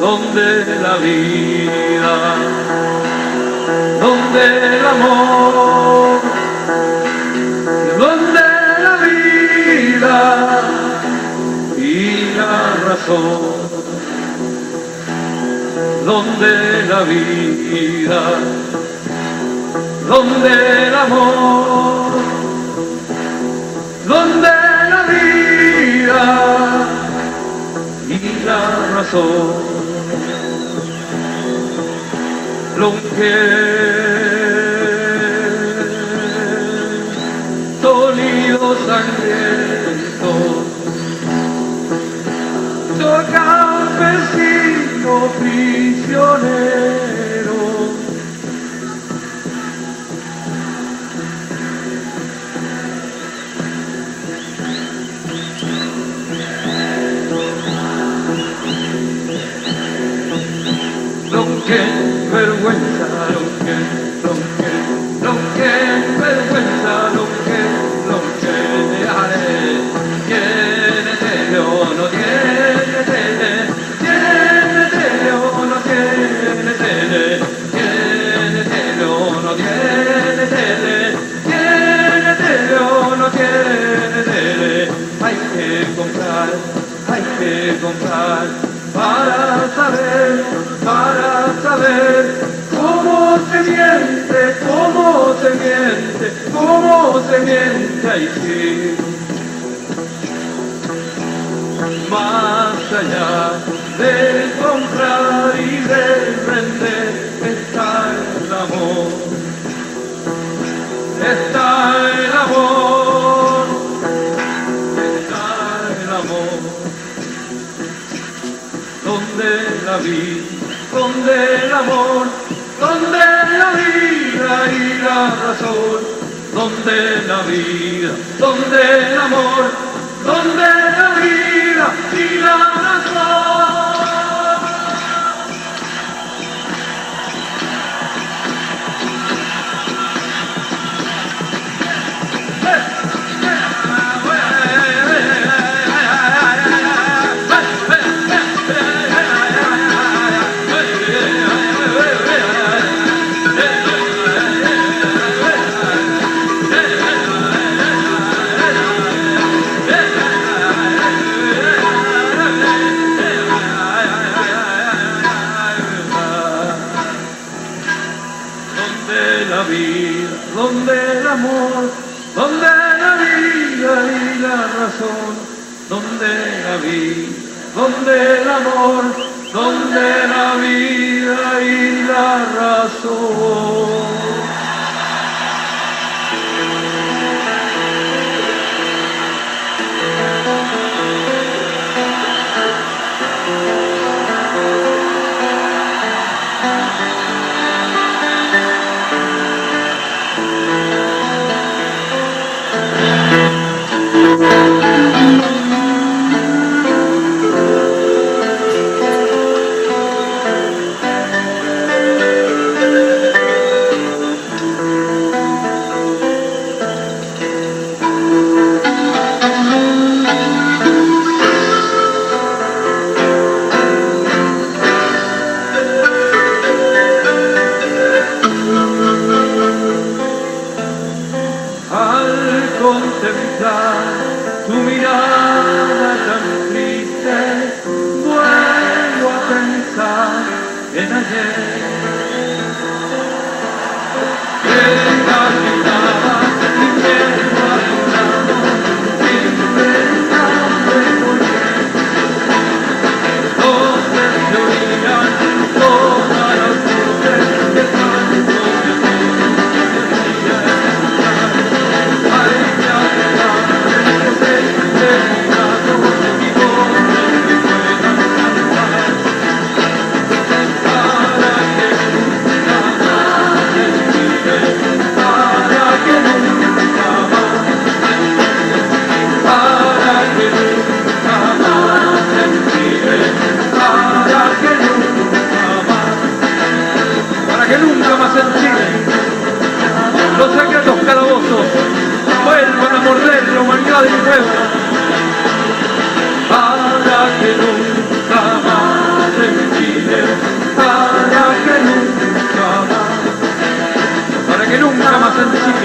Donde la vida, donde el amor, donde la vida y la razón, donde la vida, donde el amor, donde la vida y la razón. Lo que sonido sangriento, yo campesino prisionero, lo que vergüenza, lo que vergüenza, lo que haré, tiene tele o no tiene tele, tiene tele o no tiene tele, tiene tele o no tiene tele, tiene tele o no tiene tele, hay que comprar para saber cómo se miente, ahí sí. Más allá de comprar y de vender está el amor, está el amor, está el amor. Donde la vida, donde el amor, donde la vida y la razón, donde la vida, donde el amor, donde la vida y la razón. Donde el amor, donde la vida y la razón, donde la vida, donde el amor, donde la vida y la razón. Contemplar tu mirada tan triste, vuelvo a pensar en ayer. Que caminaba invierno a tu lado, sin pensar de volver, donde se oían todas las voces del canto de para que los secretos calabozos vuelvan a morder la humanidad de mi pueblo, para que nunca más en Chile, para que nunca más en Chile